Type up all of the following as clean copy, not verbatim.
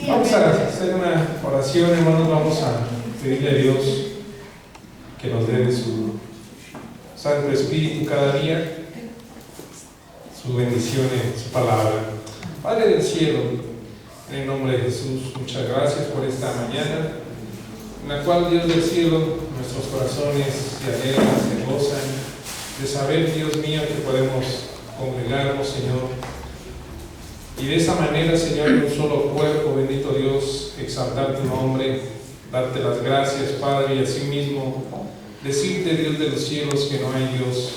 Vamos a hacer una oración, hermanos. Vamos a pedirle a Dios que nos dé de su Santo Espíritu cada día, su bendición en su palabra. Padre del cielo, en el nombre de Jesús, muchas gracias por esta mañana, en la cual, Dios del cielo, nuestros corazones se alegran, se gozan de saber, Dios mío, que podemos congregarnos, Señor, y de esa manera, Señor, en un solo cuerpo, bendito Dios, exaltar tu nombre, darte las gracias, Padre, y asimismo decirte, Dios de los cielos, que no hay Dios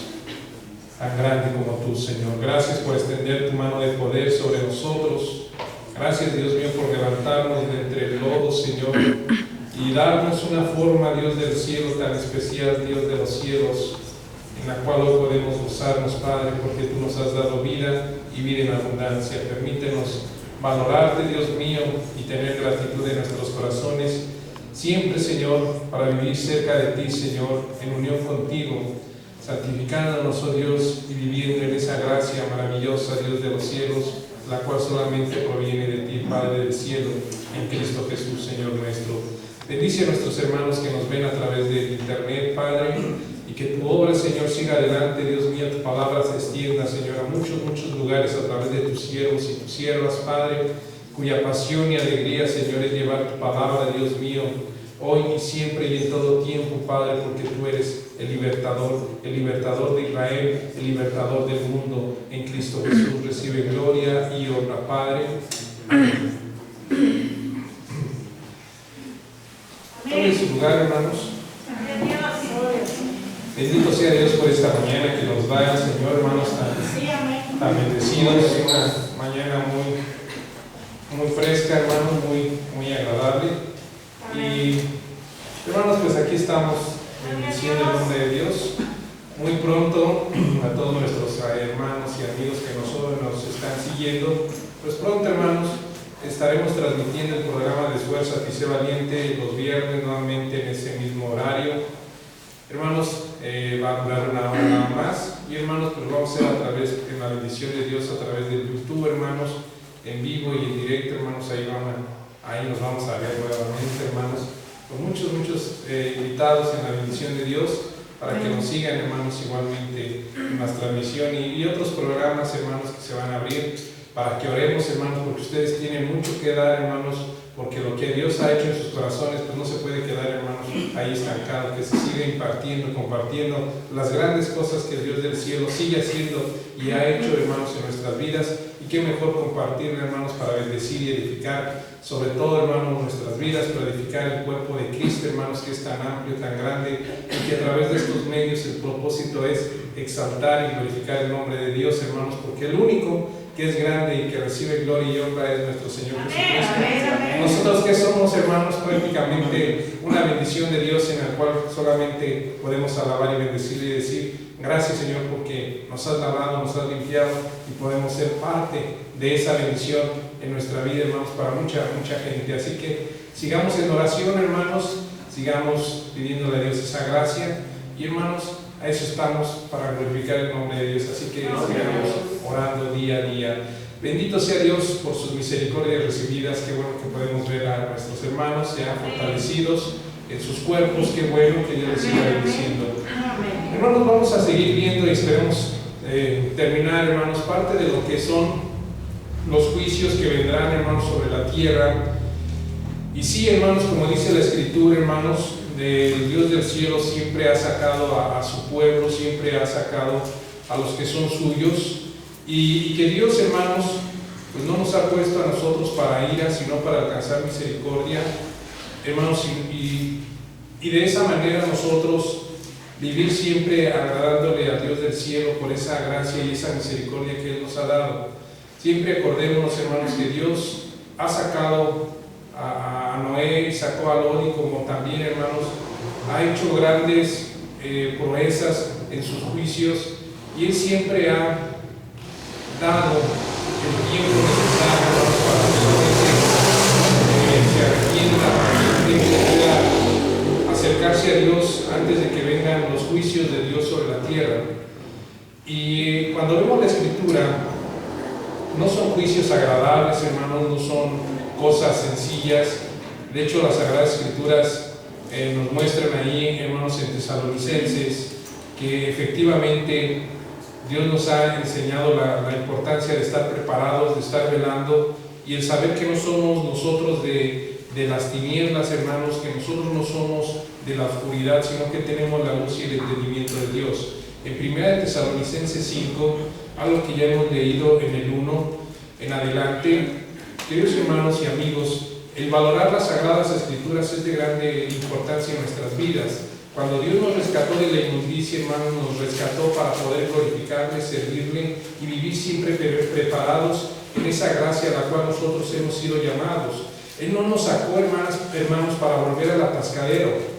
tan grande como tú, Señor. Gracias por extender tu mano de poder sobre nosotros. Gracias, Dios mío, por levantarnos de entre el lodo, Señor, y darnos una forma, Dios del cielo, tan especial, Dios de los cielos, en la cual hoy podemos gozarnos, Padre, porque tú nos has dado vida y vida en abundancia. Permítenos valorarte, Dios mío, y tener gratitud en nuestros corazones, siempre, Señor, para vivir cerca de ti, Señor, en unión contigo, santificándonos, oh Dios, y viviendo en esa gracia maravillosa, Dios de los cielos, la cual solamente proviene de ti, Padre del cielo, en Cristo Jesús, Señor nuestro. Bendice a nuestros hermanos que nos ven a través del internet, Padre, y que tu obra, Señor, siga adelante, Dios mío, tu palabra se extienda, Señor, a muchos lugares a través de tus siervos y tus siervas, Padre, cuya pasión y alegría, Señor, es llevar tu palabra, Dios mío, hoy y siempre y en todo tiempo, Padre, porque tú eres el libertador de Israel, el libertador del mundo. En Cristo Jesús recibe gloria y honra, Padre. Amén. Tomen su lugar, hermanos. Bendito sea Dios por esta mañana que nos da, Señor, hermanos, tan bendecidos. Una mañana muy fresca, hermanos, muy agradable. Y, hermanos, pues aquí estamos bendiciendo el nombre de Dios. Muy pronto, a todos nuestros hermanos y amigos que nos están siguiendo, pues pronto, hermanos, estaremos transmitiendo el programa de Esfuérzate y Sé Valiente los viernes nuevamente en ese mismo horario. Hermanos, va a durar una hora nada más. Y hermanos, pues vamos a hacer a través, en la bendición de Dios, a través del YouTube, hermanos, en vivo y en directo, hermanos. Ahí nos vamos a ver nuevamente, hermanos, con muchos invitados en la bendición de Dios, para que nos sigan, hermanos, igualmente en las transmisiones y otros programas, hermanos, que se van a abrir, para que oremos, hermanos, porque ustedes tienen mucho que dar, hermanos, porque lo que Dios ha hecho en sus corazones, pues no se puede quedar, hermanos, ahí estancado, que se siga impartiendo, compartiendo las grandes cosas que el Dios del cielo sigue haciendo y ha hecho, hermanos, en nuestras vidas. Y qué mejor compartir, hermanos, para bendecir y edificar, sobre todo, hermanos, nuestras vidas, para edificar el cuerpo de Cristo, hermanos, que es tan amplio, tan grande, y que a través de estos medios el propósito es exaltar y glorificar el nombre de Dios, hermanos, porque el único que es grande y que recibe gloria y honra es nuestro Señor Jesucristo. Nosotros que somos, hermanos, prácticamente una bendición de Dios, en la cual solamente podemos alabar y bendecir y decir gracias, Señor, porque nos has lavado, nos has limpiado y podemos ser parte de esa bendición en nuestra vida, hermanos, para mucha gente. Así que sigamos en oración, hermanos, sigamos pidiéndole a Dios esa gracia y, hermanos, a eso estamos, para glorificar el nombre de Dios. Así que sigamos orando día a día. Bendito sea Dios por sus misericordias recibidas. Qué bueno que podemos ver a nuestros hermanos, sean fortalecidos en sus cuerpos. Qué bueno que Dios les siga bendiciendo. Hermanos, vamos a seguir viendo y esperemos terminar, hermanos, parte de lo que son los juicios que vendrán, hermanos, sobre la tierra. Y sí, hermanos, como dice la Escritura, hermanos, el Dios del cielo siempre ha sacado a su pueblo, siempre ha sacado a los que son suyos, y que Dios, hermanos, pues no nos ha puesto a nosotros para ira, sino para alcanzar misericordia, hermanos, y de esa manera nosotros vivir siempre agradándole a Dios del cielo por esa gracia y esa misericordia que Él nos ha dado. Siempre acordémonos, hermanos, que Dios ha sacado a Noé y sacó a Lot, como también, hermanos, ha hecho grandes proezas en sus juicios, y Él siempre ha dado el tiempo necesario, hermanos, para que se arrepienta, para que pueda acercarse a Dios antes de que vengan los juicios de Dios sobre la tierra. Y cuando vemos la Escritura, no son juicios agradables, hermanos, no son cosas sencillas. De hecho, las Sagradas Escrituras nos muestran ahí, hermanos, en Tesalonicenses, que efectivamente Dios nos ha enseñado la importancia de estar preparados, de estar velando, y el saber que no somos nosotros de las tinieblas, hermanos, que nosotros no somos de la oscuridad, sino que tenemos la luz y el entendimiento de Dios. En 1 Tesalonicenses 5, algo que ya hemos leído en el 1 en adelante, queridos hermanos y amigos, el valorar las Sagradas Escrituras es de grande importancia en nuestras vidas. Cuando Dios nos rescató de la inmundicia, hermanos, nos rescató para poder glorificarle, servirle y vivir siempre preparados en esa gracia a la cual nosotros hemos sido llamados. Él no nos sacó, hermanos, para volver al atascadero.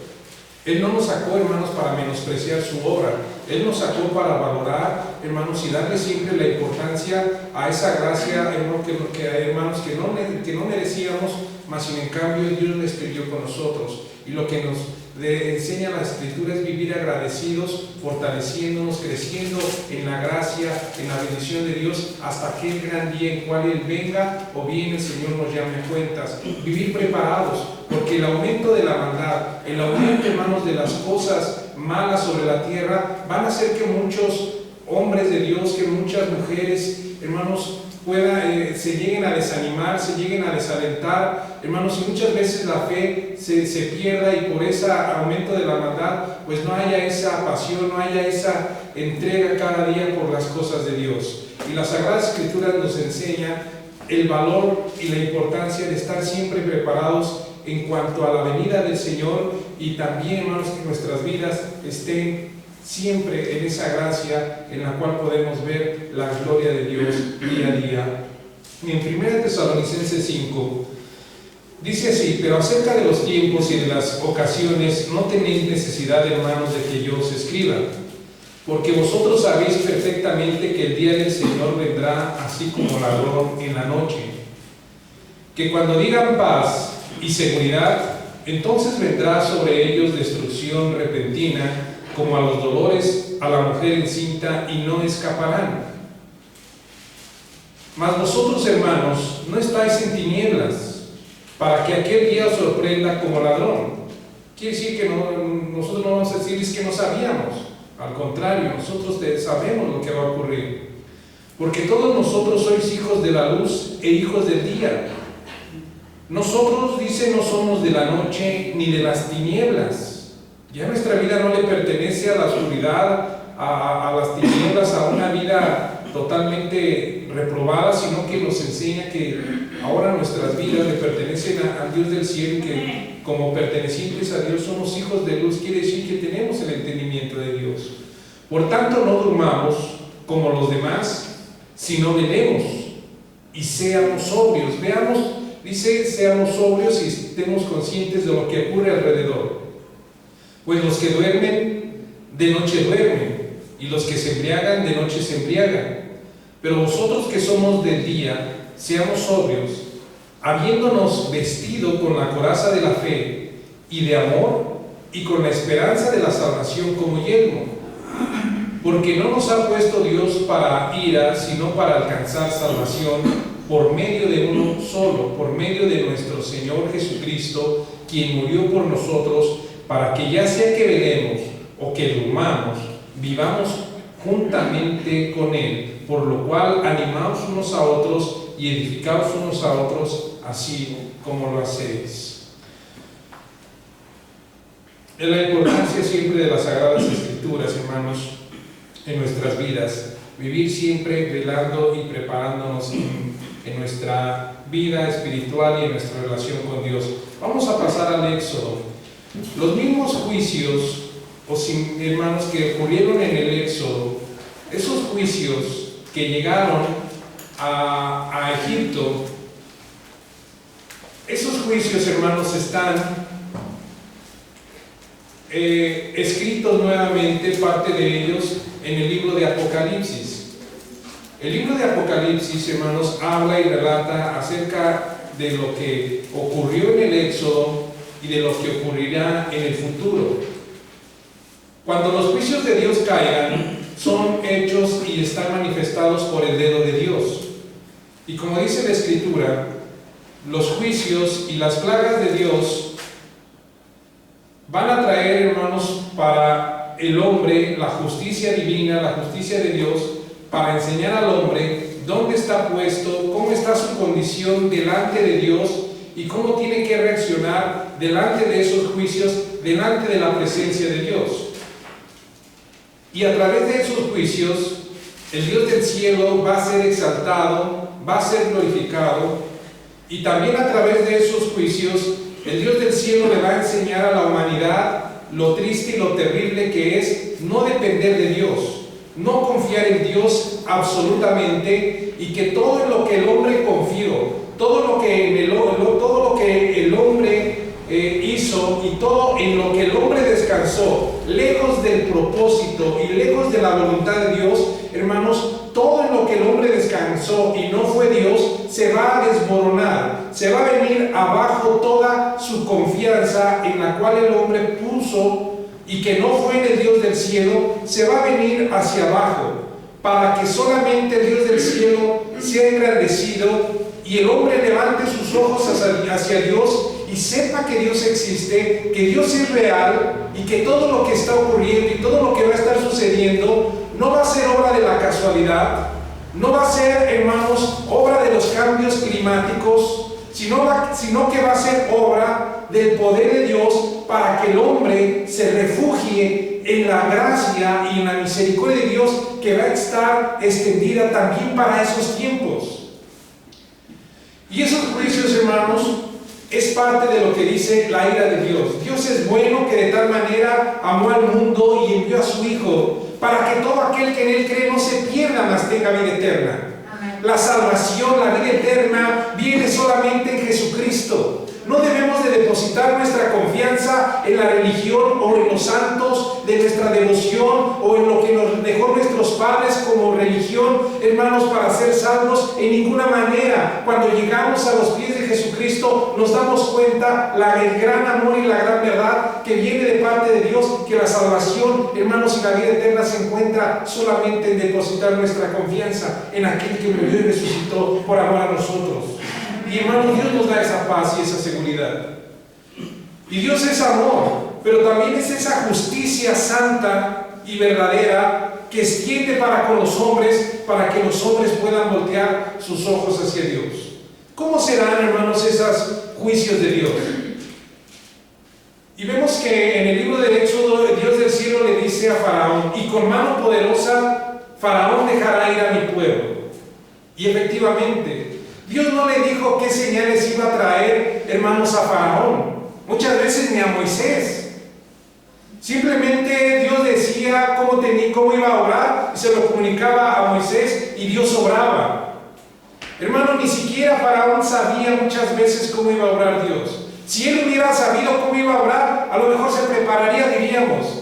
Él no nos sacó, hermanos, para menospreciar su obra. Él nos sacó para valorar, hermanos, y darle siempre la importancia a esa gracia, hermanos, que no merecíamos, mas sin en cambio Dios la escribió con nosotros. Y lo que nos enseña la Escritura es vivir agradecidos, fortaleciéndonos, creciendo en la gracia, en la bendición de Dios, hasta aquel gran día en cual Él venga o bien el Señor nos llame a cuentas. Vivir preparados, porque el aumento de la maldad, el aumento, hermanos, de las cosas malas sobre la tierra, van a hacer que muchos hombres de Dios, que muchas mujeres, hermanos, se lleguen a desanimar, se lleguen a desalentar, hermanos, y muchas veces la fe se pierda, y por ese aumento de la maldad, pues no haya esa pasión, no haya esa entrega cada día por las cosas de Dios. Y las Sagradas Escrituras nos enseñan el valor y la importancia de estar siempre preparados en cuanto a la venida del Señor, y también, hermanos, que nuestras vidas estén siempre en esa gracia en la cual podemos ver la gloria de Dios día a día. En 1 Tesalonicenses 5 dice así: pero acerca de los tiempos y de las ocasiones no tenéis necesidad, hermanos, de que yo os escriba, porque vosotros sabéis perfectamente que el día del Señor vendrá así como ladrón en la noche, que cuando digan paz y seguridad, entonces vendrá sobre ellos destrucción repentina, como a los dolores a la mujer encinta, y no escaparán. Mas vosotros, hermanos, no estáis en tinieblas, para que aquel día os sorprenda como ladrón. Quiere decir que nosotros no vamos a decir es que no sabíamos. Al contrario, nosotros sabemos lo que va a ocurrir. Porque todos nosotros sois hijos de la luz e hijos del día. Nosotros, dice, no somos de la noche ni de las tinieblas. Ya nuestra vida no le pertenece a la oscuridad, a las tinieblas, a una vida totalmente reprobada, sino que nos enseña que ahora nuestras vidas le pertenecen al Dios del cielo, y que como pertenecientes a Dios somos hijos de luz. Quiere decir que tenemos el entendimiento de Dios. Por tanto, no durmamos como los demás, sino velemos y seamos sobrios. Veamos, dice, seamos sobrios y estemos conscientes de lo que ocurre alrededor. Pues los que duermen, de noche duermen, y los que se embriagan, de noche se embriagan. Pero vosotros que somos del día, seamos sobrios, habiéndonos vestido con la coraza de la fe y de amor, y con la esperanza de la salvación como yelmo. Porque no nos ha puesto Dios para ira, sino para alcanzar salvación por medio de uno solo, por medio de nuestro Señor Jesucristo, quien murió por nosotros, para que ya sea que velemos o que durmamos, vivamos juntamente con Él, por lo cual animaos unos a otros y edificaos unos a otros, así como lo hacéis. Es la importancia siempre de las Sagradas Escrituras, hermanos, en nuestras vidas. Vivir siempre velando y preparándonos en nuestra vida espiritual y en nuestra relación con Dios. Vamos a pasar al Éxodo. Los mismos juicios, hermanos, que ocurrieron en el Éxodo, esos juicios que llegaron a Egipto, esos juicios, hermanos, están escritos nuevamente, parte de ellos, en el libro de Apocalipsis. El libro de Apocalipsis, hermanos, habla y relata acerca de lo que ocurrió en el Éxodo y de lo que ocurrirá en el futuro. Cuando los juicios de Dios caigan, son hechos y están manifestados por el dedo de Dios. Y como dice la Escritura, los juicios y las plagas de Dios van a traer, hermanos, para el hombre la justicia divina, la justicia de Dios, para enseñar al hombre dónde está puesto, cómo está su condición delante de Dios y cómo tiene que reaccionar delante de esos juicios, delante de la presencia de Dios. Y a través de esos juicios, el Dios del cielo va a ser exaltado, va a ser glorificado, y también a través de esos juicios, el Dios del cielo le va a enseñar a la humanidad lo triste y lo terrible que es no depender de Dios, no confiar en Dios absolutamente, y que todo en lo que el hombre confió, todo lo que el hombre hizo y todo en lo que el hombre descansó, lejos del propósito y lejos de la voluntad de Dios, hermanos, todo en lo que el hombre descansó y no fue Dios, se va a desmoronar, se va a venir abajo toda su confianza en la cual el hombre puso y que no fue en el Dios del cielo, se va a venir hacia abajo, para que solamente el Dios del cielo sea engrandecido y el hombre levante sus ojos hacia Dios y sepa que Dios existe, que Dios es real y que todo lo que está ocurriendo y todo lo que va a estar sucediendo no va a ser obra de la casualidad, no va a ser, hermanos, obra de los cambios climáticos, sino que va a ser obra del poder de Dios para que el hombre se refugie en la gracia y en la misericordia de Dios que va a estar extendida también para esos tiempos. Y esos juicios, hermanos, es parte de lo que dice la ira de Dios. Dios es bueno, que de tal manera amó al mundo y envió a su Hijo para que todo aquel que en Él cree no se pierda, mas tenga vida eterna. Amén. La salvación, la vida eterna, viene solamente en Jesucristo. No debemos de depositar nuestra confianza en la religión o en los santos de nuestra devoción o en lo que nos dejó nuestros padres como religión, hermanos, para ser salvos en ninguna manera. Cuando llegamos a los pies de Jesucristo nos damos cuenta el gran amor y la gran verdad que viene de parte de Dios, que la salvación, hermanos, y la vida eterna se encuentra solamente en depositar nuestra confianza en aquel que murió y resucitó por amor a nosotros. Y hermanos, Dios nos da esa paz y esa seguridad. Y Dios es amor, pero también es esa justicia santa y verdadera que extiende para con los hombres, para que los hombres puedan voltear sus ojos hacia Dios. ¿Cómo serán, hermanos, esos juicios de Dios? Y vemos que en el libro de Éxodo, el Dios del cielo le dice a Faraón: y con mano poderosa Faraón dejará ir a mi pueblo. Y efectivamente, Dios no le dijo qué señales iba a traer, hermanos, a Faraón. Muchas veces ni a Moisés. Simplemente Dios decía cómo iba a obrar y se lo comunicaba a Moisés y Dios obraba. Hermano, ni siquiera Faraón sabía muchas veces cómo iba a obrar Dios. Si él hubiera sabido cómo iba a obrar, a lo mejor se prepararía, diríamos.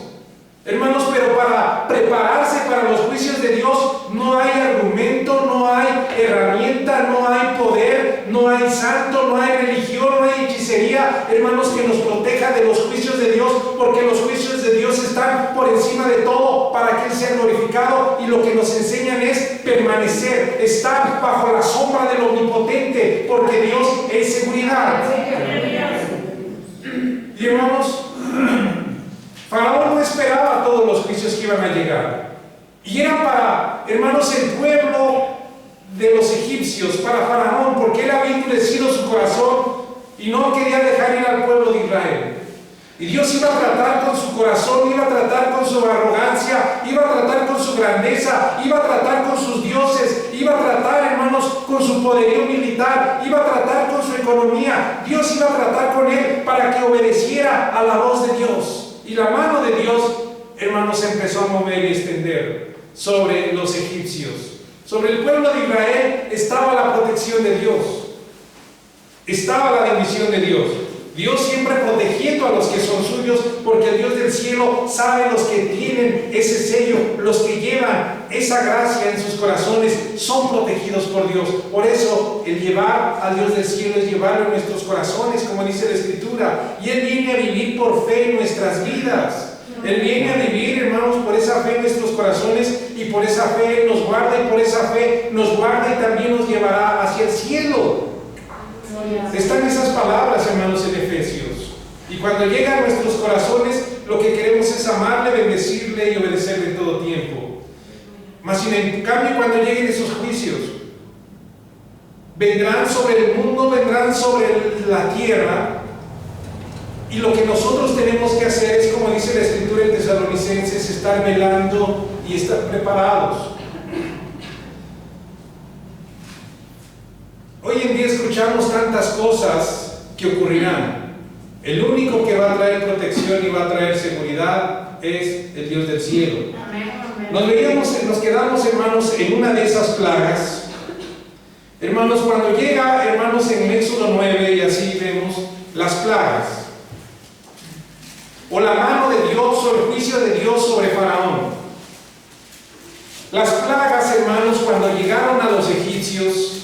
Hermanos, pero para prepararse para los juicios de Dios no hay argumento, no hay herramienta, no hay poder, no hay santo, no hay religión, no hay hechicería, hermanos, que nos proteja de los juicios de Dios, porque los juicios de Dios están por encima de todo para que Él sea glorificado, y lo que nos enseñan es permanecer, estar bajo la sombra del Omnipotente, porque Dios es seguridad. Y hermanos, Faraón no esperaba todos los juicios que iban a llegar. Y era para, hermanos, el pueblo de los egipcios, para Faraón, porque él había endurecido su corazón y no quería dejar ir al pueblo de Israel. Y Dios iba a tratar con su corazón, iba a tratar con su arrogancia, iba a tratar con su grandeza, iba a tratar con sus dioses, iba a tratar, hermanos, con su poderío militar, iba a tratar con su economía. Dios iba a tratar con él para que obedeciera a la voz de Dios. Y la mano de Dios, hermanos, empezó a mover y extender sobre los egipcios. Sobre el pueblo de Israel estaba la protección de Dios. Estaba la bendición de Dios. Dios siempre protegiendo a los que son suyos, porque el Dios del cielo sabe los que tienen ese sello, los que llevan esa gracia en sus corazones, son protegidos por Dios. Por eso, el llevar al Dios del cielo es llevarlo en nuestros corazones, como dice la Escritura. Y Él viene a vivir por fe en nuestras vidas. Él viene a vivir, hermanos, por esa fe en nuestros corazones, y por esa fe nos guarda, y por esa fe nos guarda y también nos llevará hacia el cielo. Están esas palabras, hermanos, en Efesios. Y cuando llega a nuestros corazones, lo que queremos es amarle, bendecirle y obedecerle todo tiempo. Mas sin en cambio, cuando lleguen esos juicios, vendrán sobre el mundo, vendrán sobre la tierra, y lo que nosotros tenemos que hacer es, como dice la Escritura en Tesalonicenses, estar velando y estar preparados. Hoy en día escuchamos tantas cosas que ocurrirán. El único que va a traer protección y va a traer seguridad es el Dios del cielo. Nos quedamos, hermanos, en una de esas plagas. Hermanos, cuando llega, hermanos, en Éxodo 9, y así vemos las plagas, o la mano de Dios, o el juicio de Dios sobre Faraón. Las plagas, hermanos, cuando llegaron a los egipcios,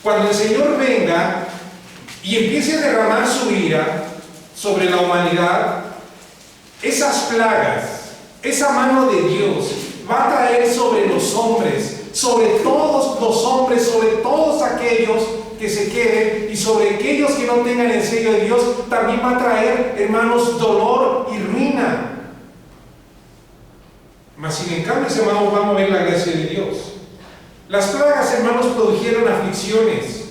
cuando el Señor venga y empiece a derramar su ira sobre la humanidad, esas plagas, esa mano de Dios va a traer sobre los hombres, sobre todos los hombres, sobre todos aquellos que se queden, y sobre aquellos que no tengan el sello de Dios, también va a traer, hermanos, dolor y ruina. Mas sin en cambio, hermanos, vamos a ver la gracia de Dios. Las plagas, hermanos, produjeron aflicciones.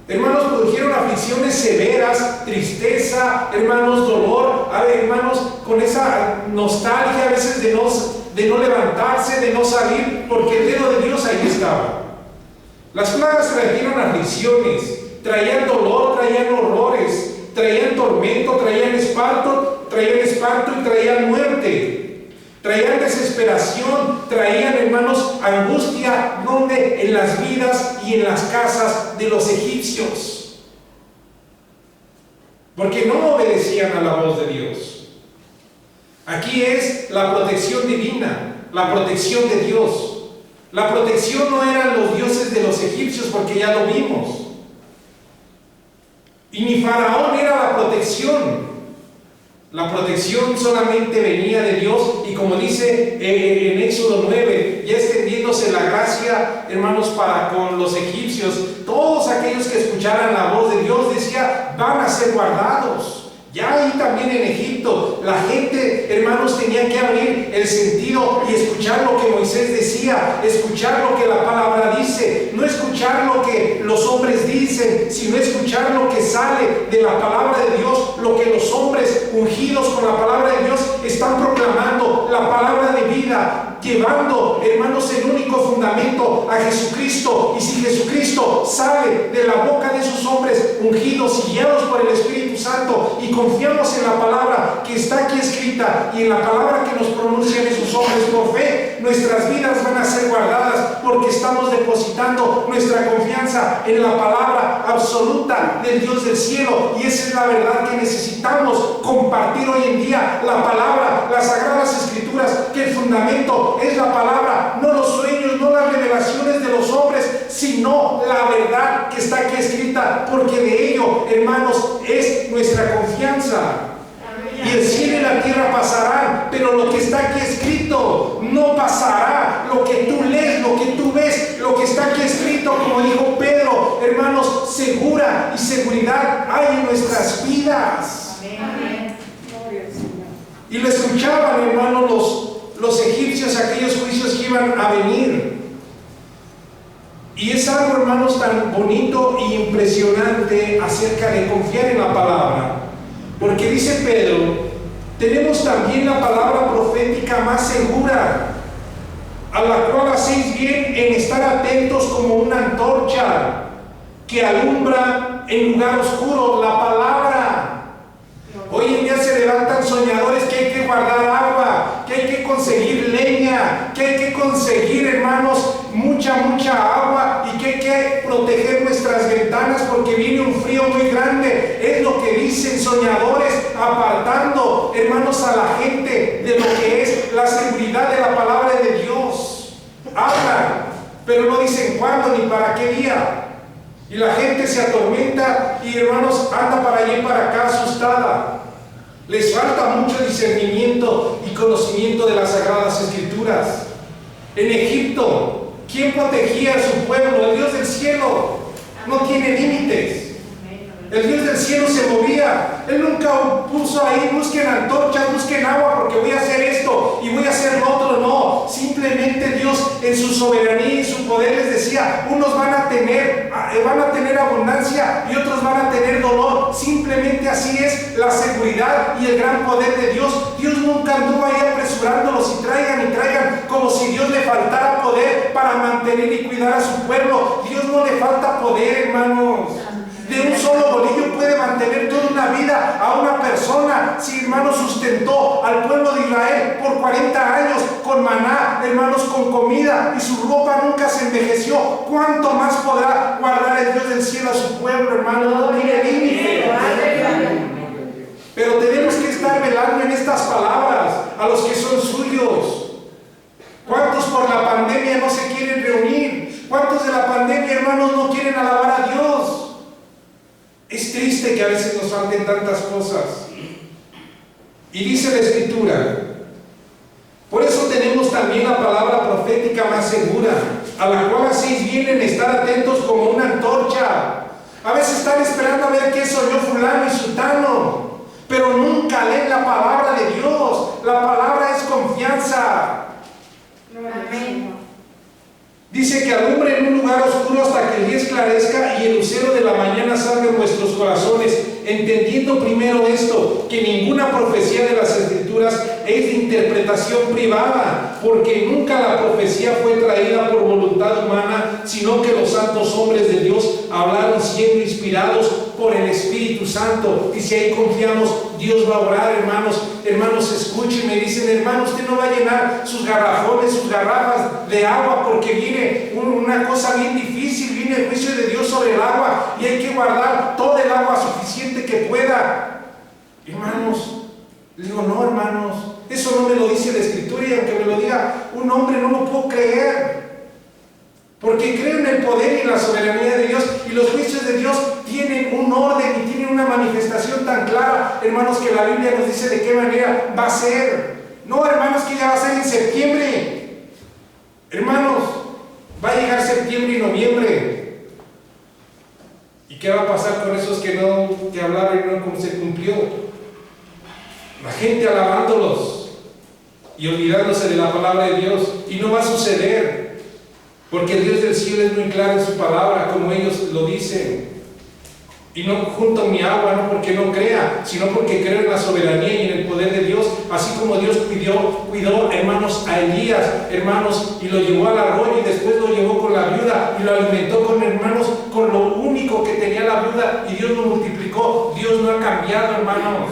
Hermanos, produjeron aflicciones severas, tristeza, hermanos, dolor, hermanos, con esa nostalgia a veces de no levantarse, de no salir, porque el dedo de Dios ahí estaba. Las plagas trajeron aflicciones, traían dolor, traían horrores, traían tormento, traían espanto y traían muerte. Traían desesperación, traían, hermanos, angustia, donde en las vidas y en las casas de los egipcios. Porque no obedecían a la voz de Dios. Aquí es la protección divina, la protección de Dios. La protección no eran los dioses de los egipcios, porque ya lo vimos. Y ni Faraón era la protección. La protección solamente venía de Dios, y como dice en Éxodo 9, ya extendiéndose la gracia, hermanos, para con los egipcios, todos aquellos que escucharan la voz de Dios, decía, van a ser guardados. Ya ahí también en Egipto, la gente, hermanos, tenía que abrir el sentido y escuchar lo que Moisés decía, escuchar lo que la palabra dice, no escuchar lo que los hombres dicen, sino escuchar lo que sale de la palabra de Dios, lo que los hombres ungidos con la palabra de Dios están proclamando, la palabra de vida, llevando, hermanos, el único fundamento a Jesucristo. Y si Jesucristo sale de la boca de esos hombres ungidos y guiados por el Espíritu Santo, y confiamos en la palabra que está aquí escrita y en la palabra que nos pronuncian esos hombres por fe, nuestras vidas van a ser guardadas, porque estamos depositando nuestra confianza en la palabra absoluta del Dios del cielo. Y esa es la verdad que necesitamos compartir hoy en día, la palabra, las sagradas escrituras, que el fundamento es la palabra, no los sueños, no las revelaciones de los hombres, sino la verdad que está aquí escrita, porque de ello, hermanos, es nuestra confianza. Y el cielo y la tierra pasarán, pero lo que está aquí escrito no pasará. Lo que tú lees, lo que tú ves, lo que está aquí escrito, como dijo Pedro, hermanos, segura y seguridad hay en nuestras vidas. Amén. Y lo escuchaban, hermanos, los egipcios, aquellos juicios que iban a venir. Y es algo, hermanos, tan bonito e impresionante acerca de confiar en la palabra, porque dice Pedro, tenemos también la palabra profética más segura, a la cual hacéis bien en estar atentos como una antorcha que alumbra en lugar oscuro, la palabra. Hoy en día se levantan soñadores que hay que guardar agua, que hay que conseguir leña, que hay que conseguir, hermanos, mucha agua, y que hay que proteger nuestras ventanas porque viene un frío muy grande. Es lo que dicen soñadores, apartando, hermanos, a la gente de lo que es la seguridad de la palabra de Dios. Hablan, pero no dicen cuándo ni para qué día. Y la gente se atormenta y, hermanos, anda para allá y para acá asustada. Les falta mucho discernimiento y conocimiento de las Sagradas Escrituras. En Egipto, ¿quién protegía a su pueblo? El Dios del cielo. No tiene límites. El Dios del cielo se movía. Él nunca puso ahí, busquen antorchas, busquen agua porque voy a hacer esto y voy a hacer lo otro. No, simplemente Dios en su soberanía y su poder les decía, unos van a tener abundancia y otros van a tener dolor. Simplemente así es la seguridad y el gran poder de Dios. Dios nunca anduvo ahí apresurándolos y traigan como si Dios le faltara poder para mantener y cuidar a su pueblo. Dios no le falta poder, hermanos. De un solo bolillo puede mantener toda una vida a una persona. Si, hermanos, sustentó al pueblo de Israel por 40 años con maná, hermanos, con comida, y su ropa nunca se envejeció, ¿cuánto más podrá guardar el Dios del cielo a su pueblo, hermano? No tiene límite. Pero tenemos que estar velando en estas palabras a los que son suyos. ¿Cuántos por la pandemia no se quieren reunir? ¿Cuántos de la pandemia, hermanos, no quieren alabar a Dios? Es triste que a veces nos falten tantas cosas. Y dice la Escritura, por eso tenemos también la palabra profética más segura, a la cual hacéis bien en estar atentos como una antorcha. A veces están esperando a ver qué soñó fulano y sutano, pero nunca leen la palabra de Dios. La palabra es confianza. Amén. Dice que alumbre en un lugar oscuro hasta que el día esclarezca y el lucero de la mañana salga en vuestros corazones, entendiendo primero esto, que ninguna profecía de las Escrituras es de interpretación privada, porque nunca la profecía fue traída por voluntad humana, sino que los santos hombres de Dios hablaron siendo inspirados por el Espíritu Santo. Y si ahí confiamos, Dios va a obrar, hermanos. Hermanos, escuchen, me dicen, hermano, usted no va a llenar sus garrafones, sus garrafas de agua, porque viene una cosa bien difícil, viene el juicio de Dios sobre el agua, y hay que guardar todo el agua suficiente que pueda. Hermanos, le digo, no, hermanos, eso no me lo dice la Escritura, y aunque me lo diga un hombre, no lo puedo creer. Porque creo en el poder y la soberanía de Dios, y los juicios de Dios tienen un orden y tienen una manifestación tan clara, hermanos, que la Biblia nos dice de qué manera va a ser. No, hermanos, que ya va a ser en septiembre. Hermanos, va a llegar septiembre y noviembre. ¿Y qué va a pasar con esos que hablaron y no se cumplió? La gente alabándolos y olvidándose de la palabra de Dios, y no va a suceder. Porque el Dios del cielo es muy claro en su palabra, como ellos lo dicen. Y no junto mi agua, no porque no crea, sino porque creo en la soberanía y en el poder de Dios. Así como Dios cuidó, hermanos, a Elías, hermanos, y lo llevó al arroyo, y después lo llevó con la viuda, y lo alimentó con, hermanos, con lo único que tenía la viuda, y Dios lo multiplicó. Dios no ha cambiado, hermanos.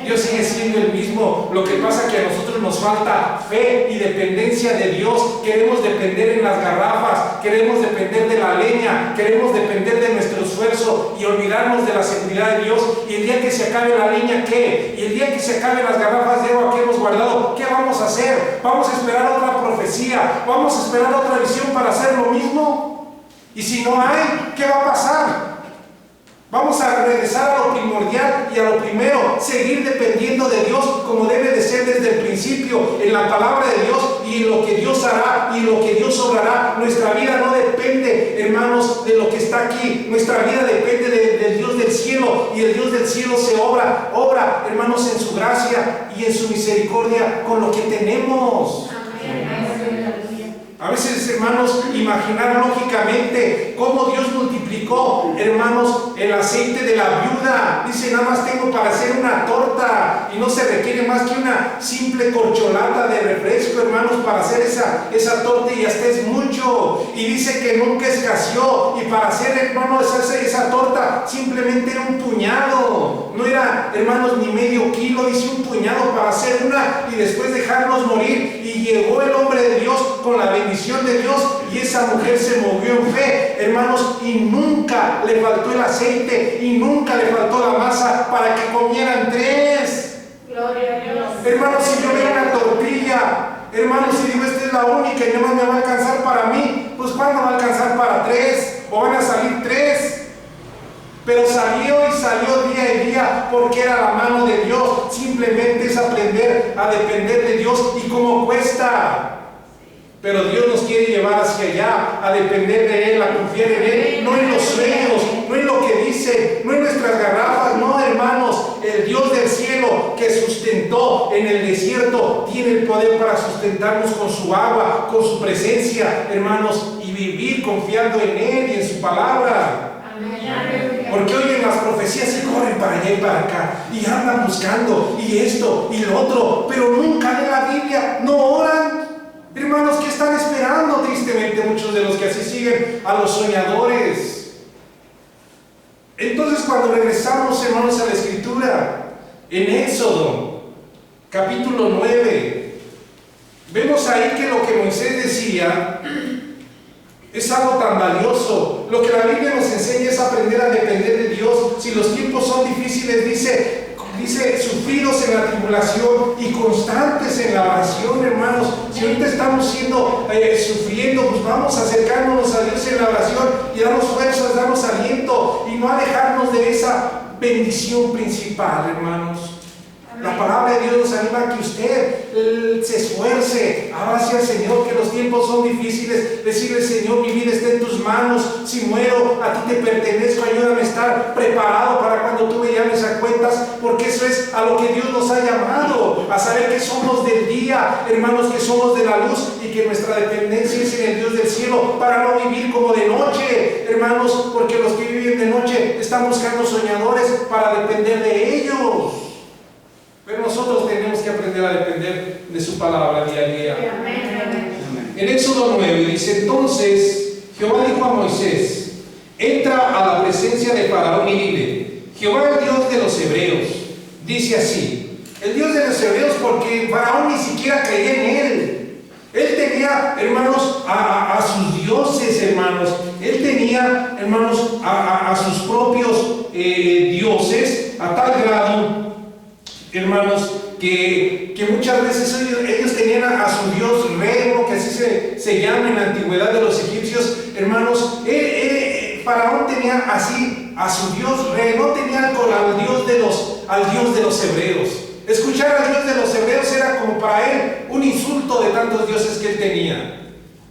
Dios sigue siendo el mismo. Lo que pasa es que a nosotros nos falta fe y dependencia de Dios. Queremos depender en las garrafas, queremos depender de la leña, queremos depender de nuestro esfuerzo y olvidarnos de la seguridad de Dios. Y el día que se acabe la leña, ¿qué? Y el día que se acaben las garrafas de agua que hemos guardado, ¿qué vamos a hacer? ¿Vamos a esperar otra profecía? ¿Vamos a esperar otra visión para hacer lo mismo? Y si no hay, ¿qué va a pasar? Vamos a regresar a lo primordial y a lo primero, seguir dependiendo de Dios como debe de ser desde el principio, en la palabra de Dios y en lo que Dios hará y lo que Dios obrará. Nuestra vida no depende, hermanos, de lo que está aquí. Nuestra vida depende del Dios del cielo, y el Dios del cielo se obra, hermanos, en su gracia y en su misericordia con lo que tenemos. A veces, hermanos, imaginar lógicamente cómo Dios multiplicó, hermanos, el aceite de la viuda. Dice, nada más tengo para hacer una torta, y no se requiere más que una simple corcholata de refresco, hermanos, para hacer esa torta, y hasta es mucho. Y dice que nunca escaseó, y para hacer, hermanos, esa torta simplemente era un puñado. No era, hermanos, ni medio kilo, dice un puñado para hacer una y después dejarnos morir. Y llegó el hombre de Dios con la bendición de Dios, y esa mujer se movió en fe, hermanos, y nunca le faltó el aceite y nunca le faltó la masa para que comieran tres. Gloria a Dios. Hermanos, si yo veo una tortilla, hermanos, si digo esta es la única y nada más me va a alcanzar para mí, pues ¿cuándo va a alcanzar para tres? ¿O van a salir tres? Pero salió día en día, porque era la mano de Dios. Simplemente es aprender a depender de Dios. ¿Y cómo cuesta? Pero Dios nos quiere llevar hacia allá, a depender de Él, a confiar en Él, no en los sueños, no en lo que dice, no en nuestras garrafas, no, hermanos. El Dios del cielo que sustentó en el desierto tiene el poder para sustentarnos con su agua, con su presencia, hermanos, y vivir confiando en Él y en su palabra. Porque oyen las profecías y corren para allá y para acá y andan buscando y esto y lo otro, pero nunca leen la Biblia, no oran. Hermanos, ¿qué están esperando? Tristemente muchos de los que así siguen a los soñadores. Entonces, cuando regresamos, hermanos, a la Escritura, en Éxodo capítulo 9, vemos ahí que lo que Moisés decía es algo tan valioso. Lo que la Biblia nos enseña es aprender a depender de Dios. Si los tiempos son difíciles, dice sufridos en la tribulación y constantes en la oración, hermanos. Si ahorita estamos sufriendo, pues vamos acercándonos a Dios en la oración y damos fuerzas, damos aliento y no alejarnos de esa bendición principal, hermanos. La palabra de Dios nos anima a que usted se esfuerce, abrace al Señor, que los tiempos son difíciles. Decirle: Señor, mi vida está en tus manos. Si muero, a ti te pertenezco. Ayúdame a estar preparado para cuando tú me llames a cuentas, porque eso es a lo que Dios nos ha llamado, a saber que somos del día, hermanos, que somos de la luz y que nuestra dependencia es en el Dios del cielo, para no vivir como de noche, hermanos, porque los que viven de noche están buscando soñadores para depender de ellos. Pero nosotros tenemos que aprender a depender de su palabra día a día. En Éxodo 9 dice: entonces Jehová dijo a Moisés: entra a la presencia de Faraón y dile: Jehová, el Dios de los hebreos, dice así. El Dios de los hebreos, porque Faraón ni siquiera creía en él. Él tenía, hermanos, a sus dioses, hermanos. Él tenía, hermanos, a sus propios dioses, a tal grado, hermanos, que muchas veces ellos tenían a su dios Re, que así se llama en la antigüedad de los egipcios, hermanos. Faraón tenía así a su dios Re, no tenía al dios de los hebreos. Escuchar al Dios de los hebreos era como para él un insulto de tantos dioses que él tenía.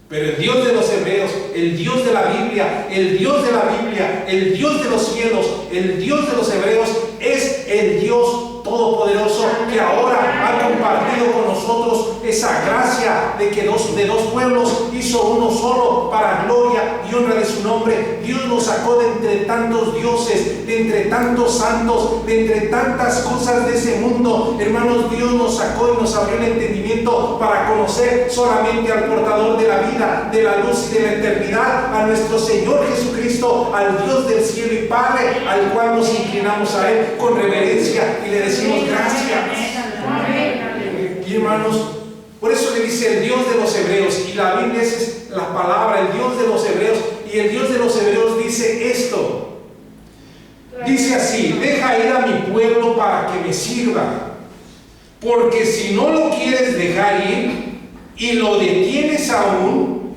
Pero el Dios de los hebreos, el Dios de la Biblia, el Dios de la Biblia, el Dios de los cielos, el Dios de los hebreos, es el Dios todopoderoso que ahora ha compartido con nosotros esa gracia de que de dos pueblos hizo uno solo para gloria y honra de su nombre. Dios nos sacó de entre tantos dioses, de entre tantos santos, de entre tantas cosas de ese mundo. Hermanos, Dios nos sacó y nos abrió el entendimiento para conocer solamente al portador de la vida, de la luz y de la eternidad, a nuestro Señor Jesucristo, al Dios del cielo y Padre, al cual nos inclinamos a Él con reverencia y le decimos gracias. Y hermanos, por eso le dice el Dios de los hebreos, y la Biblia es la palabra, el Dios de los hebreos, y el Dios de los hebreos dice esto. Dice así: deja ir a mi pueblo para que me sirva, porque si no lo quieres dejar ir y lo detienes aún,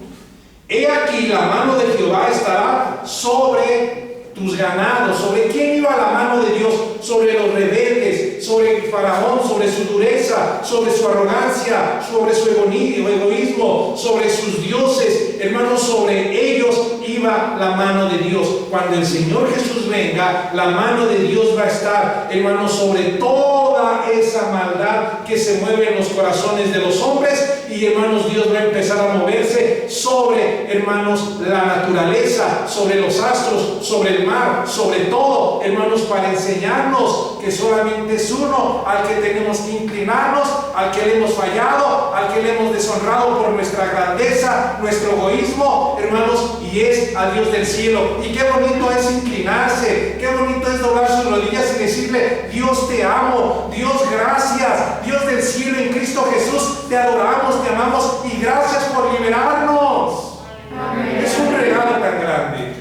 he aquí la mano de Jehová estará sobre tus ganados. ¿Sobre quién iba la mano de Dios? Sobre los rebeldes, sobre Faraón, sobre su dureza, sobre su arrogancia, sobre su egoísmo, sobre sus dioses. Hermanos, sobre ellos iba la mano de Dios. Cuando el Señor Jesús venga, la mano de Dios va a estar, hermanos, sobre toda esa maldad que se mueve en los corazones de los hombres. Y hermanos, Dios va a empezar a moverse sobre, hermanos, la naturaleza, sobre los astros, sobre el mar, sobre todo, hermanos, para enseñarnos que solamente es uno al que tenemos que inclinarnos, al que le hemos fallado, al que le hemos deshonrado por nuestra grandeza, nuestro egoísmo, hermanos, y es a Dios del cielo. Y qué bonito es inclinarse, qué bonito es doblar sus rodillas y decirle: Dios, te amo, Dios, gracias, Dios del cielo, en Cristo Jesús te adoramos, te amamos y gracias por liberarnos. Amén. Es un regalo tan grande.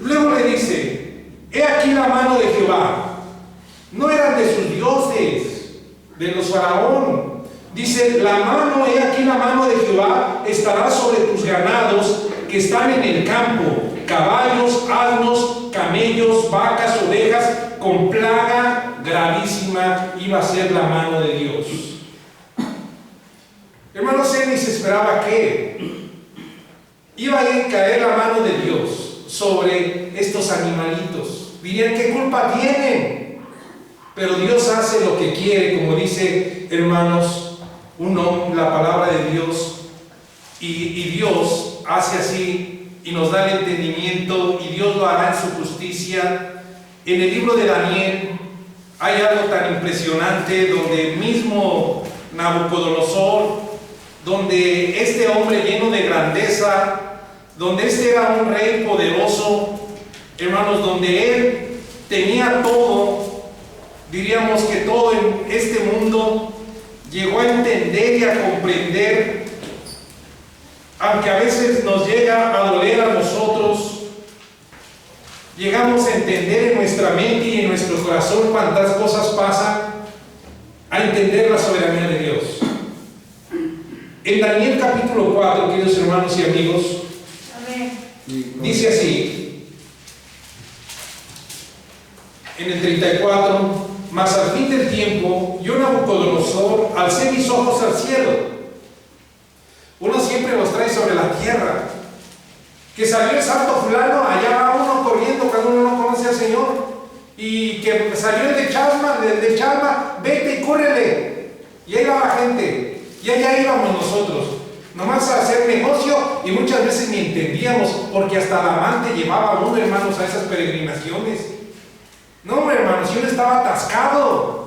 Luego le dice: he aquí la mano de Jehová. No eran de sus dioses, de los faraón. Dice: la mano, he aquí la mano de Jehová estará sobre tus ganados que están en el campo, caballos, asnos, camellos, vacas, ovejas. Con plaga gravísima iba a ser la mano de Dios. Hermanos, él ni se esperaba que iba a caer la mano de Dios sobre estos animalitos. Dirían, ¿qué culpa tienen? Pero Dios hace lo que quiere, como dice, hermanos, la palabra de Dios, y Dios hace así y nos da el entendimiento, y Dios lo hará en su justicia. En el libro de Daniel hay algo tan impresionante, donde mismo Nabucodonosor, donde este hombre lleno de grandeza, donde este era un rey poderoso, hermanos, donde él tenía todo, diríamos que todo en este mundo, llegó a entender y a comprender, aunque a veces nos llega a doler a nosotros, llegamos a entender en nuestra mente y en nuestro corazón cuántas cosas pasan, a entender la soberanía de Dios. En Daniel capítulo 4, queridos hermanos y amigos, dice así, en el 34, mas al fin del tiempo, yo Nabucodonosor, alcé mis ojos al cielo. Uno siempre los trae sobre la tierra. Que salió el santo fulano, allá va uno corriendo cuando uno no conoce al Señor. Y que salió el de Chalma, vete y córrele. Y ahí va la gente. Y allá íbamos nosotros. Nomás a hacer negocio, y muchas veces ni entendíamos, porque hasta la amante llevaba a uno, hermanos, a esas peregrinaciones. No, hermanos, yo estaba atascado.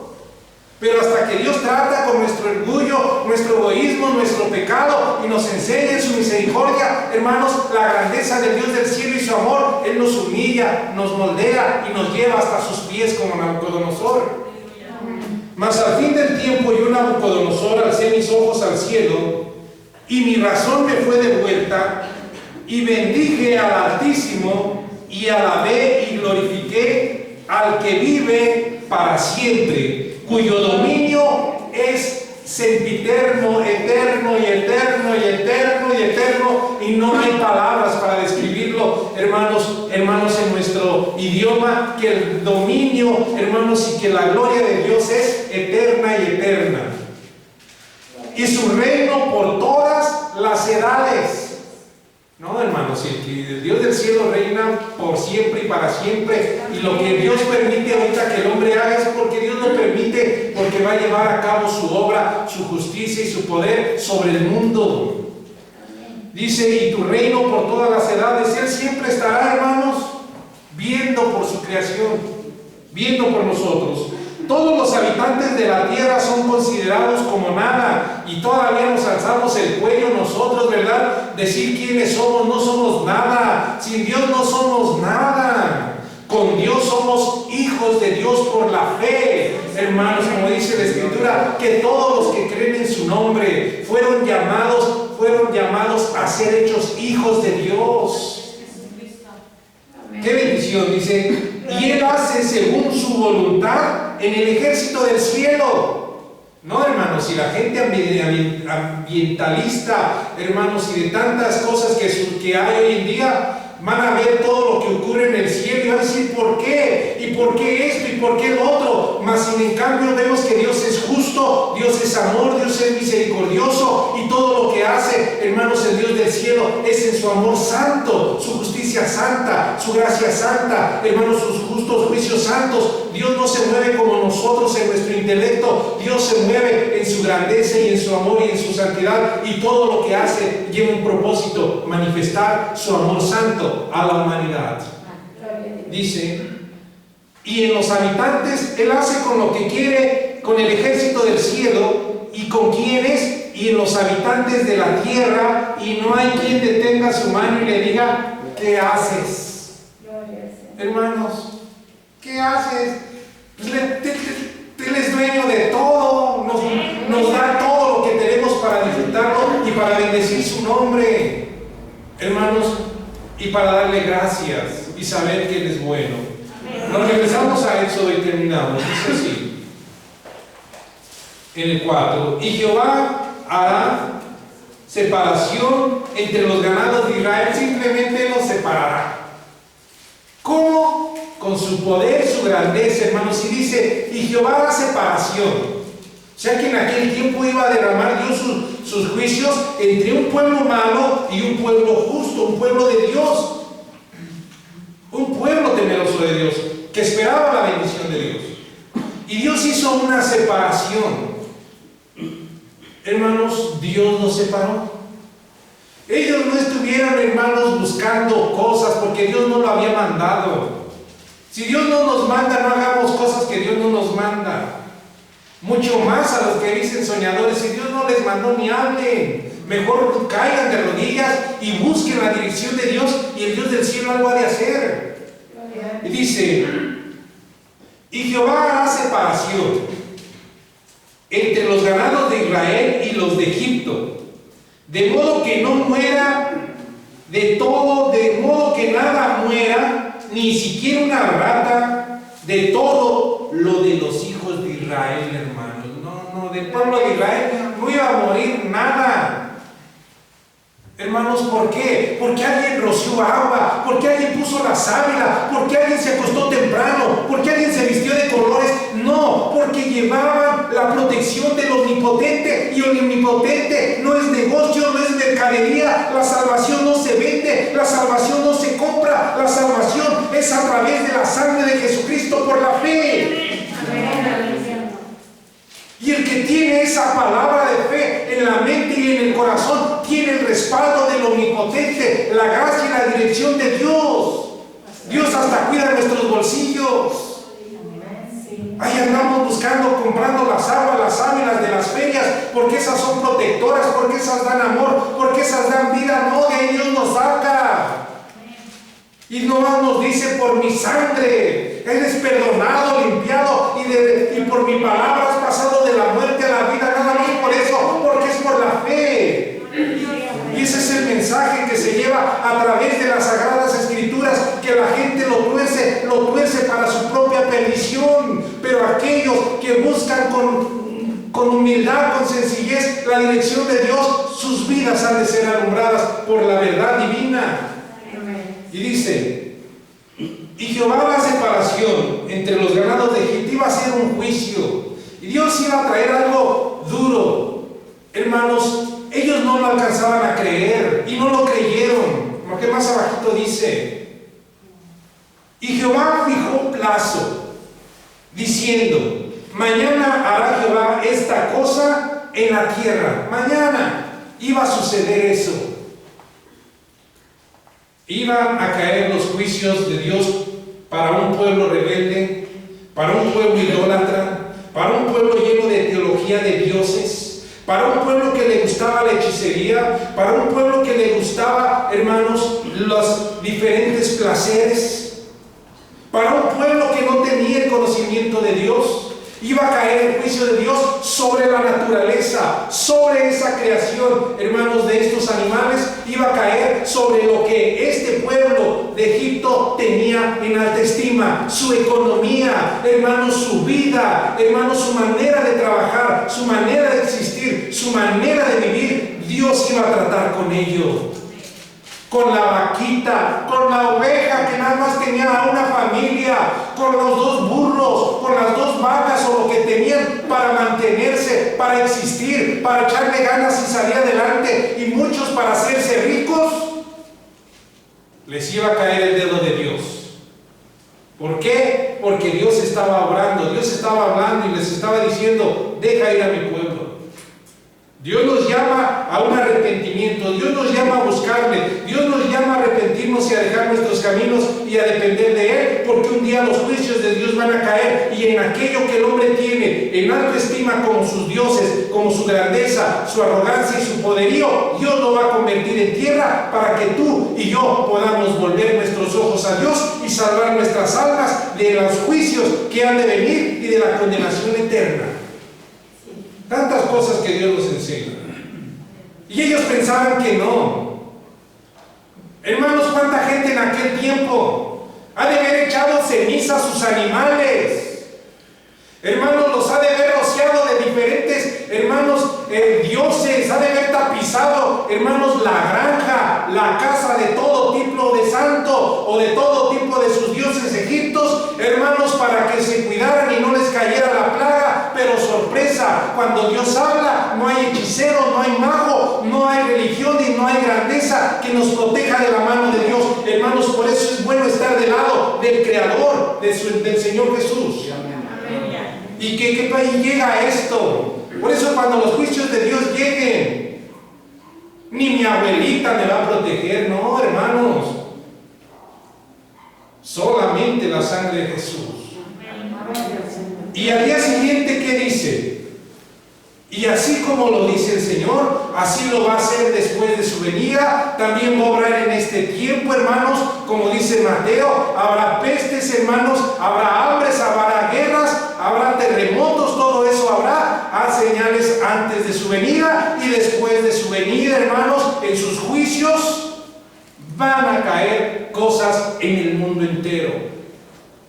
Pero hasta que Dios trata con nuestro orgullo, nuestro egoísmo, nuestro pecado, y nos enseña en su misericordia, hermanos, la grandeza del Dios del cielo y su amor, Él nos humilla, nos moldea y nos lleva hasta sus pies como Nabucodonosor. Mas al fin del tiempo, yo Nabucodonosor alcé mis ojos al cielo, y mi razón me fue devuelta, y bendije al Altísimo, y alabé y glorifiqué al que vive para siempre, cuyo dominio es sempiterno, eterno y eterno y eterno y eterno, y no hay palabras para describirlo, hermanos, en nuestro idioma, que el dominio, hermanos, y que la gloria de Dios es eterna y eterna, y su reino por todas las edades. No, hermanos, el Dios del cielo reina por siempre y para siempre, y lo que Dios permite ahorita que el hombre haga es porque Dios lo permite, porque va a llevar a cabo su obra, su justicia y su poder sobre el mundo. Dice, y tu reino por todas las edades. Él siempre estará, hermanos, viendo por su creación, viendo por nosotros. Todos los habitantes de la tierra son considerados como nada, y todavía nos alzamos el cuello nosotros, ¿verdad? Decir quiénes somos, no somos nada. Sin Dios no somos nada. Con Dios somos hijos de Dios por la fe, hermanos, como dice la Escritura, que todos los que creen en su nombre fueron llamados a ser hechos hijos de Dios. Qué bendición, dice, y Él hace según su voluntad en el ejército del cielo. No, hermanos, si la gente ambientalista, hermanos, y de tantas cosas que hay hoy en día, van a ver todo lo que ocurre en el cielo y van a decir, ¿por qué? ¿Y por qué esto? ¿Y por qué lo otro? Mas sin en cambio vemos que Dios es justo, Dios es amor, Dios es misericordioso, y todo lo que hace, hermanos, el Dios del cielo es en su amor santo, su justicia santa, su gracia santa, hermanos, sus justos juicios santos. Dios no se mueve como nosotros en nuestro intelecto, Dios se mueve en su grandeza y en su amor y en su santidad, y todo lo que hace lleva un propósito: manifestar su amor santo a la humanidad. Dice, y en los habitantes Él hace con lo que quiere, con el ejército del cielo y con quienes, y en los habitantes de la tierra, y no hay quien detenga su mano y le diga, ¿qué haces? Hermanos, ¿qué haces? Él es dueño de todo, nos da todo lo que tenemos para disfrutarlo y para bendecir su nombre, hermanos, y para darle gracias y saber que Él es bueno. Nos regresamos a Éxodo y terminamos. Dice así, en el 4, y Jehová hará separación entre los ganados de Israel, simplemente los separará. ¿Cómo? Con su poder, su grandeza, hermanos. Y dice, y Jehová hará separación. O sea que en aquel tiempo iba a derramar Dios sus juicios entre un pueblo malo y un pueblo justo, un pueblo de Dios. Un pueblo temeroso de Dios, que esperaba la bendición de Dios. Y Dios hizo una separación. Hermanos, Dios los separó. Ellos no estuvieron, hermanos, buscando cosas porque Dios no lo había mandado. Si Dios no nos manda, no hagamos cosas que Dios no nos manda. Mucho más a los que dicen soñadores, si Dios no les mandó, ni hablen. Mejor caigan de rodillas y busquen la dirección de Dios, y el Dios del cielo algo ha de hacer. Y dice: y Jehová hará separación entre los ganados de Israel y los de Egipto, de modo que no muera de todo, de modo que nada muera, ni siquiera una rata, de todo lo de los hijos de Israel, hermanos. No, del pueblo de Israel no iba a morir nada. Hermanos, ¿por qué? Porque alguien roció agua, porque alguien puso la sábila, porque alguien se acostó temprano, porque alguien se vistió de colores. No, porque llevaban la protección del Omnipotente, y el Omnipotente no es negocio, no es mercadería. La salvación no se vende, la salvación no se compra, la salvación es a través de la sangre de Jesucristo por la fe. Y el que tiene esa palabra de fe en la mente y en el corazón, tiene el respaldo del Omnipotente, la gracia y la dirección de Dios. Dios hasta cuida nuestros bolsillos. Ahí andamos buscando, comprando las aguas, las sábilas de las ferias, porque esas son protectoras, porque esas dan amor, porque esas dan vida. No, de ahí Dios nos saca. Y no nos dice: por mi sangre eres perdonado, limpiado, y por mi palabra has pasado de la muerte a la vida. Nada más por eso, porque es por la fe. Y ese es el mensaje que se lleva a través de las Sagradas Escrituras, que la gente lo tuerce para su propia perdición. Pero aquellos que buscan con humildad, con sencillez, la dirección de Dios, sus vidas han de ser alumbradas por la verdad divina. Y dice: y Jehová la separación entre los ganados de Egipto. Iba a ser un juicio, y Dios iba a traer algo duro. Hermanos, ellos no lo alcanzaban a creer, y no lo creyeron, porque más abajito dice: y Jehová fijó plazo, diciendo: mañana hará Jehová esta cosa en la tierra. Mañana iba a suceder eso. Iban a caer los juicios de Dios para un pueblo rebelde, para un pueblo idólatra, para un pueblo lleno de teología de dioses, para un pueblo que le gustaba la hechicería, para un pueblo que le gustaba, hermanos, los diferentes placeres, para un pueblo que no tenía el conocimiento de Dios. Iba a caer el juicio de Dios sobre la naturaleza, sobre esa creación, hermanos, de estos animales. Iba a caer sobre lo que este pueblo de Egipto tenía en alta estima: su economía, hermanos, su vida, hermanos, su manera de trabajar, su manera de existir, su manera de vivir. Dios iba a tratar con ellos. Con la vaquita, con la oveja que nada más tenía a una familia, con los 2 burros, con las 2 vacas o lo que tenían para mantenerse, para existir, para echarle ganas y salir adelante, y muchos para hacerse ricos. Les iba a caer el dedo de Dios. ¿Por qué? Porque Dios estaba obrando, Dios estaba hablando y les estaba diciendo: deja ir a mi pueblo. Dios nos llama a un arrepentimiento, Dios nos llama a buscarle, Dios nos llama a arrepentirnos y a dejar nuestros caminos y a depender de Él, porque un día los juicios de Dios van a caer, y en aquello que el hombre tiene en alta estima como sus dioses, como su grandeza, su arrogancia y su poderío, Dios lo va a convertir en tierra para que tú y yo podamos volver nuestros ojos a Dios y salvar nuestras almas de los juicios que han de venir y de la condenación eterna. Tantas cosas que Dios nos enseña. Y ellos pensaban que no. Hermanos, ¿cuánta gente en aquel tiempo ha de haber echado ceniza a sus animales? Hermanos, los ha de haber rociado de diferentes, hermanos, dioses, ha de haber tapizado, hermanos, la granja, la casa de todo tipo de santo o de todo tipo de sus dioses egiptos, hermanos, para que se cuidaran y no les cayera la plaga. Pero sorpresa, grandeza. Cuando Dios habla, no hay hechicero, no hay mago, no hay religión y no hay grandeza que nos proteja de la mano de Dios. Hermanos, por eso es bueno estar del lado del Creador, del Señor Jesús. ¿Y qué país llega a esto? Por eso cuando los juicios de Dios lleguen, ni mi abuelita me va a proteger, no, hermanos. Solamente la sangre de Jesús. Y al día siguiente, ¿qué dice? Y así como lo dice el Señor, así lo va a hacer después de su venida. También va a obrar en este tiempo, hermanos, como dice Mateo. Habrá pestes, hermanos, habrá hambres, habrá guerras, habrá terremotos, todo eso habrá. Haz señales antes de su venida y después de su venida, hermanos, en sus juicios van a caer cosas en el mundo entero,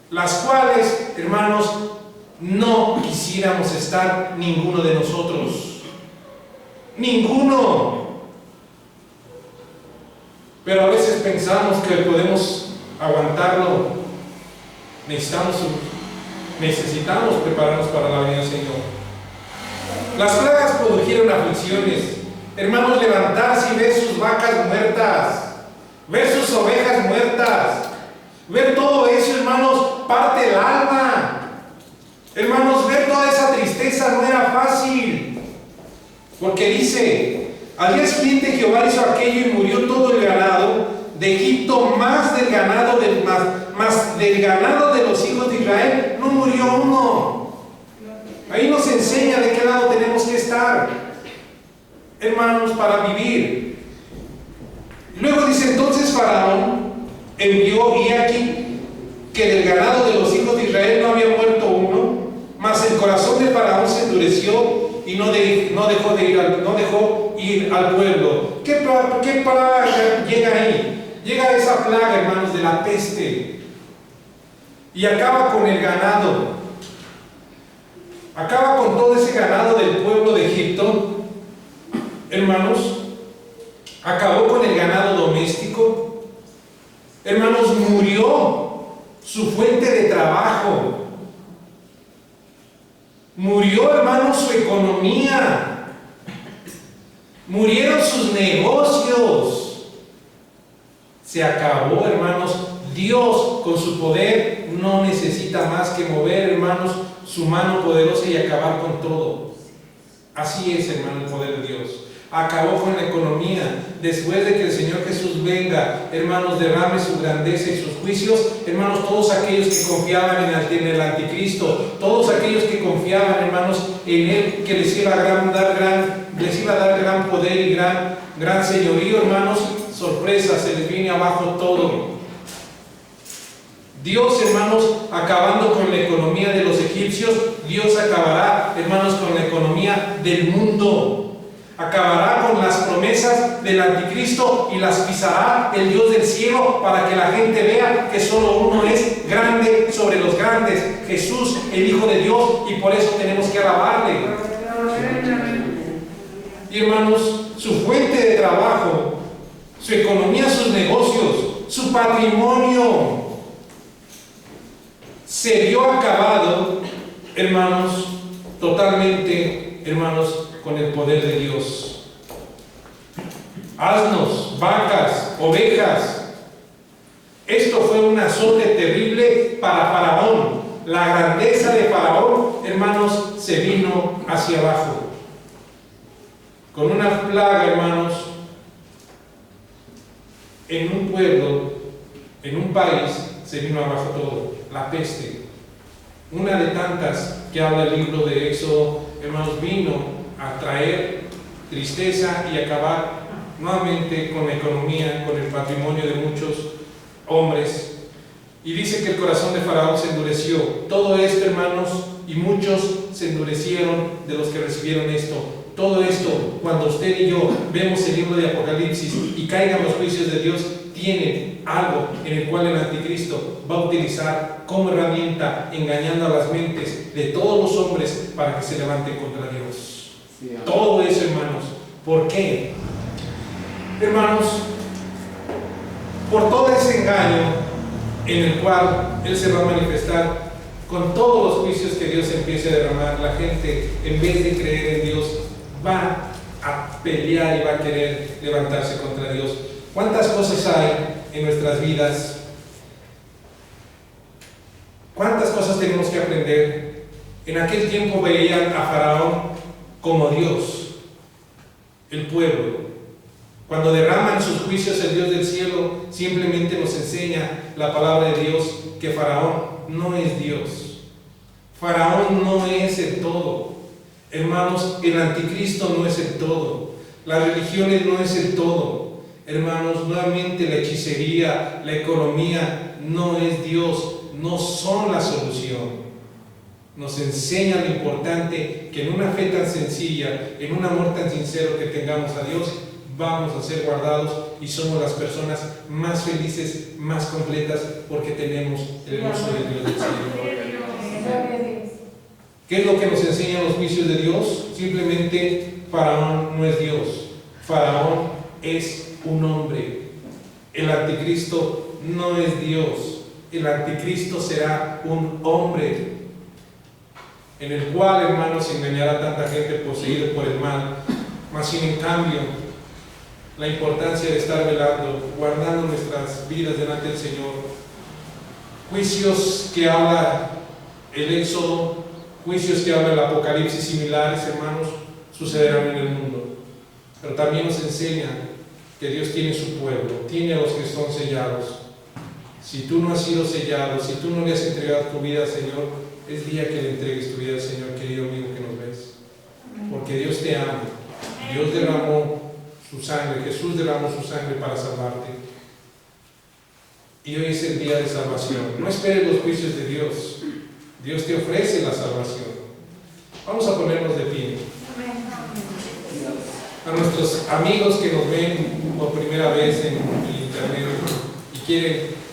las cuales, hermanos, no quisiéramos estar ninguno de nosotros. Ninguno. Pero a veces pensamos que podemos aguantarlo. Necesitamos prepararnos para la venida del Señor. Las plagas produjeron aflicciones. Hermanos, levantarse y ver sus vacas muertas, ver sus ovejas muertas, ver todo eso, hermanos, parte el alma. Hermanos, ver toda esa tristeza no era fácil, porque dice: al día siguiente Jehová hizo aquello y murió todo el ganado de Egipto, más del ganado de los hijos de Israel no murió uno. Ahí nos enseña de qué lado tenemos que estar, hermanos, para vivir. Luego dice: entonces Faraón envió, y aquí que del ganado de los hijos de Israel no había muerto uno, mas el corazón de Faraón se endureció y no dejó ir al pueblo. ¿Qué plaga llega ahí? Llega esa plaga, hermanos, de la peste, y acaba con el ganado, acaba con todo ese ganado del pueblo de Egipto, hermanos. Acabó con el ganado doméstico, hermanos. Murió su fuente de trabajo. Murió, hermanos, su economía. Murieron sus negocios. Se acabó, hermanos. Dios, con su poder, no necesita más que mover, hermanos, su mano poderosa y acabar con todo. Así es, hermano, el poder de Dios. Acabó con la economía. Después de que el Señor Jesús venga, hermanos, derrame su grandeza y sus juicios, hermanos, todos aquellos que confiaban en el anticristo, todos aquellos que confiaban, hermanos, en Él, que les iba a dar gran poder y gran señorío, hermanos, sorpresa, se les viene abajo todo. Dios, hermanos, acabando con la economía de los egipcios, Dios acabará, hermanos, con la economía del mundo. Acabará con las promesas del anticristo y las pisará el Dios del cielo, para que la gente vea que solo uno es grande sobre los grandes, Jesús, el Hijo de Dios, y por eso tenemos que alabarle. Y hermanos, su fuente de trabajo, su economía, sus negocios, su patrimonio se vio acabado, hermanos, totalmente, hermanos, con el poder de Dios. Asnos, vacas, ovejas. Esto fue un azote terrible para Faraón. La grandeza de Faraón, hermanos, se vino hacia abajo. Con una plaga, hermanos, en un pueblo, en un país, se vino abajo todo. La peste. Una de tantas que habla el libro de Éxodo, hermanos, vino a traer tristeza y acabar nuevamente con la economía, con el patrimonio de muchos hombres. Y dice que el corazón de Faraón se endureció. Todo esto, hermanos, y muchos se endurecieron de los que recibieron esto. Todo esto, cuando usted y yo vemos el libro de Apocalipsis y caigan los juicios de Dios, tiene algo en el cual el anticristo va a utilizar como herramienta, engañando a las mentes de todos los hombres para que se levanten contra Dios. Todo eso, hermanos. ¿Por qué? Hermanos, por todo ese engaño en el cual Él se va a manifestar, con todos los juicios que Dios empiece a derramar, la gente, en vez de creer en Dios, va a pelear y va a querer levantarse contra Dios. ¿Cuántas cosas hay en nuestras vidas? ¿Cuántas cosas tenemos que aprender? En aquel tiempo veían a Faraón como Dios, el pueblo. Cuando derraman sus juicios el Dios del cielo, simplemente nos enseña la palabra de Dios que Faraón no es Dios. Faraón no es el todo. Hermanos, el anticristo no es el todo. Las religiones no es el todo. Hermanos, nuevamente la hechicería, la economía no es Dios, no son la solución. Nos enseña lo importante que en una fe tan sencilla, en un amor tan sincero que tengamos a Dios, vamos a ser guardados y somos las personas más felices, más completas, porque tenemos el gozo de Dios del cielo. ¿Qué es lo que nos enseñan los juicios de Dios? Simplemente Faraón no es Dios. Faraón es un hombre. El anticristo no es Dios. El anticristo será un hombre, en el cual, hermanos, engañará a tanta gente poseída por el mal. Mas sin en cambio, la importancia de estar velando, guardando nuestras vidas delante del Señor. Juicios que habla el Éxodo, juicios que habla el Apocalipsis similares, hermanos, sucederán en el mundo. Pero también nos enseña que Dios tiene su pueblo, tiene a los que son sellados. Si tú no has sido sellado, si tú no le has entregado tu vida al Señor, es día que le entregues tu vida al Señor, querido amigo que nos ves. Porque Dios te ama. Dios derramó su sangre, Jesús derramó su sangre para salvarte. Y hoy es el día de salvación. No esperes los juicios de Dios. Dios te ofrece la salvación. Vamos a ponernos de pie. A nuestros amigos que nos ven por primera vez en el internet y quieren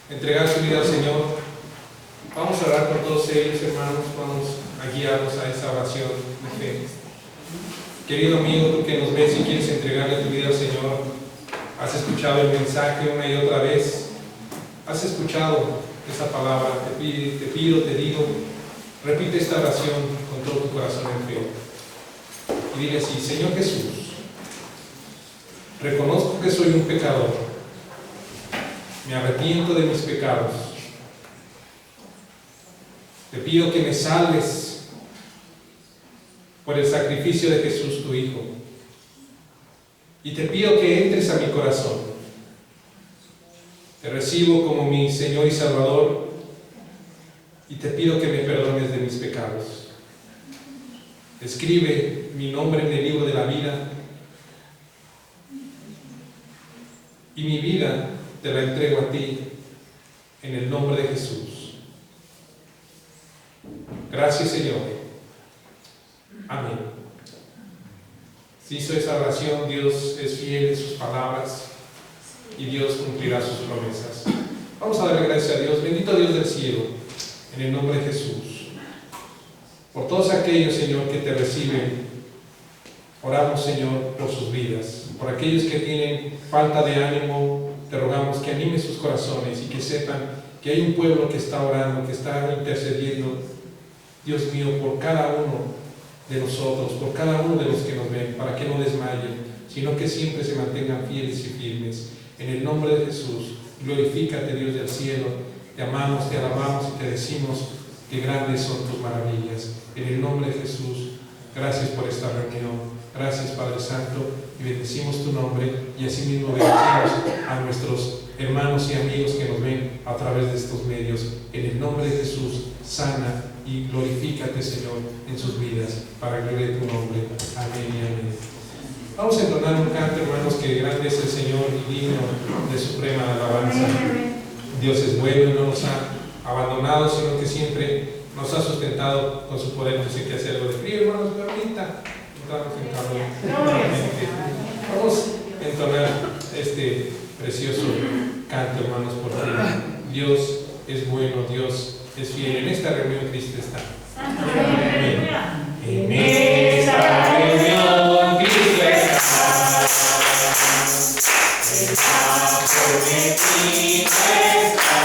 entregar su vida al Señor, vamos a orar por todos ellos, hermanos. Vamos a guiarlos a esa oración de fe. Querido amigo, tú que nos ves y quieres entregarle tu vida al Señor, has escuchado el mensaje una y otra vez, has escuchado esa palabra, te pido, te digo, repite esta oración con todo tu corazón en fe. Y dile así: Señor Jesús, reconozco que soy un pecador, me arrepiento de mis pecados, te pido que me salves por el sacrificio de Jesús tu Hijo, y te pido que entres a mi corazón. Te recibo como mi Señor y Salvador, y te pido que me perdones de mis pecados. Escribe mi nombre en el libro de la vida, y mi vida te la entrego a ti en el nombre de Jesús. Gracias, Señor. Amén. Si hizo esa oración, Dios es fiel en sus palabras y Dios cumplirá sus promesas. Vamos a darle gracias a Dios. Bendito Dios del cielo, en el nombre de Jesús. Por todos aquellos, Señor, que te reciben, oramos, Señor, por sus vidas. Por aquellos que tienen falta de ánimo, te rogamos que animes sus corazones y que sepan que hay un pueblo que está orando, que está intercediendo, Dios mío, por cada uno de nosotros, por cada uno de los que nos ven, para que no desmayen, sino que siempre se mantengan fieles y firmes. En el nombre de Jesús, glorifícate, Dios del cielo. Te amamos, te alabamos y te decimos que grandes son tus maravillas. En el nombre de Jesús, gracias por esta reunión. Gracias, Padre Santo, y bendecimos tu nombre, y asimismo bendecimos a nuestros hermanos y amigos que nos ven a través de estos medios. En el nombre de Jesús, sana y glorifícate, Señor, en sus vidas, para gloria de tu nombre. Amén y amén. Vamos a entonar un canto, hermanos, que grande es el Señor y digno de suprema alabanza. Dios es bueno y no nos ha abandonado, sino que siempre nos ha sustentado con su poder. No sé qué hacer algo de frío, hermanos, pero ahorita estamos en calor. Vamos a entonar este precioso canto, hermanos, porque Dios es bueno, Dios es fiel. En esta reunión Cristo está. Amén. En esta reunión Cristo está. Está prometido está.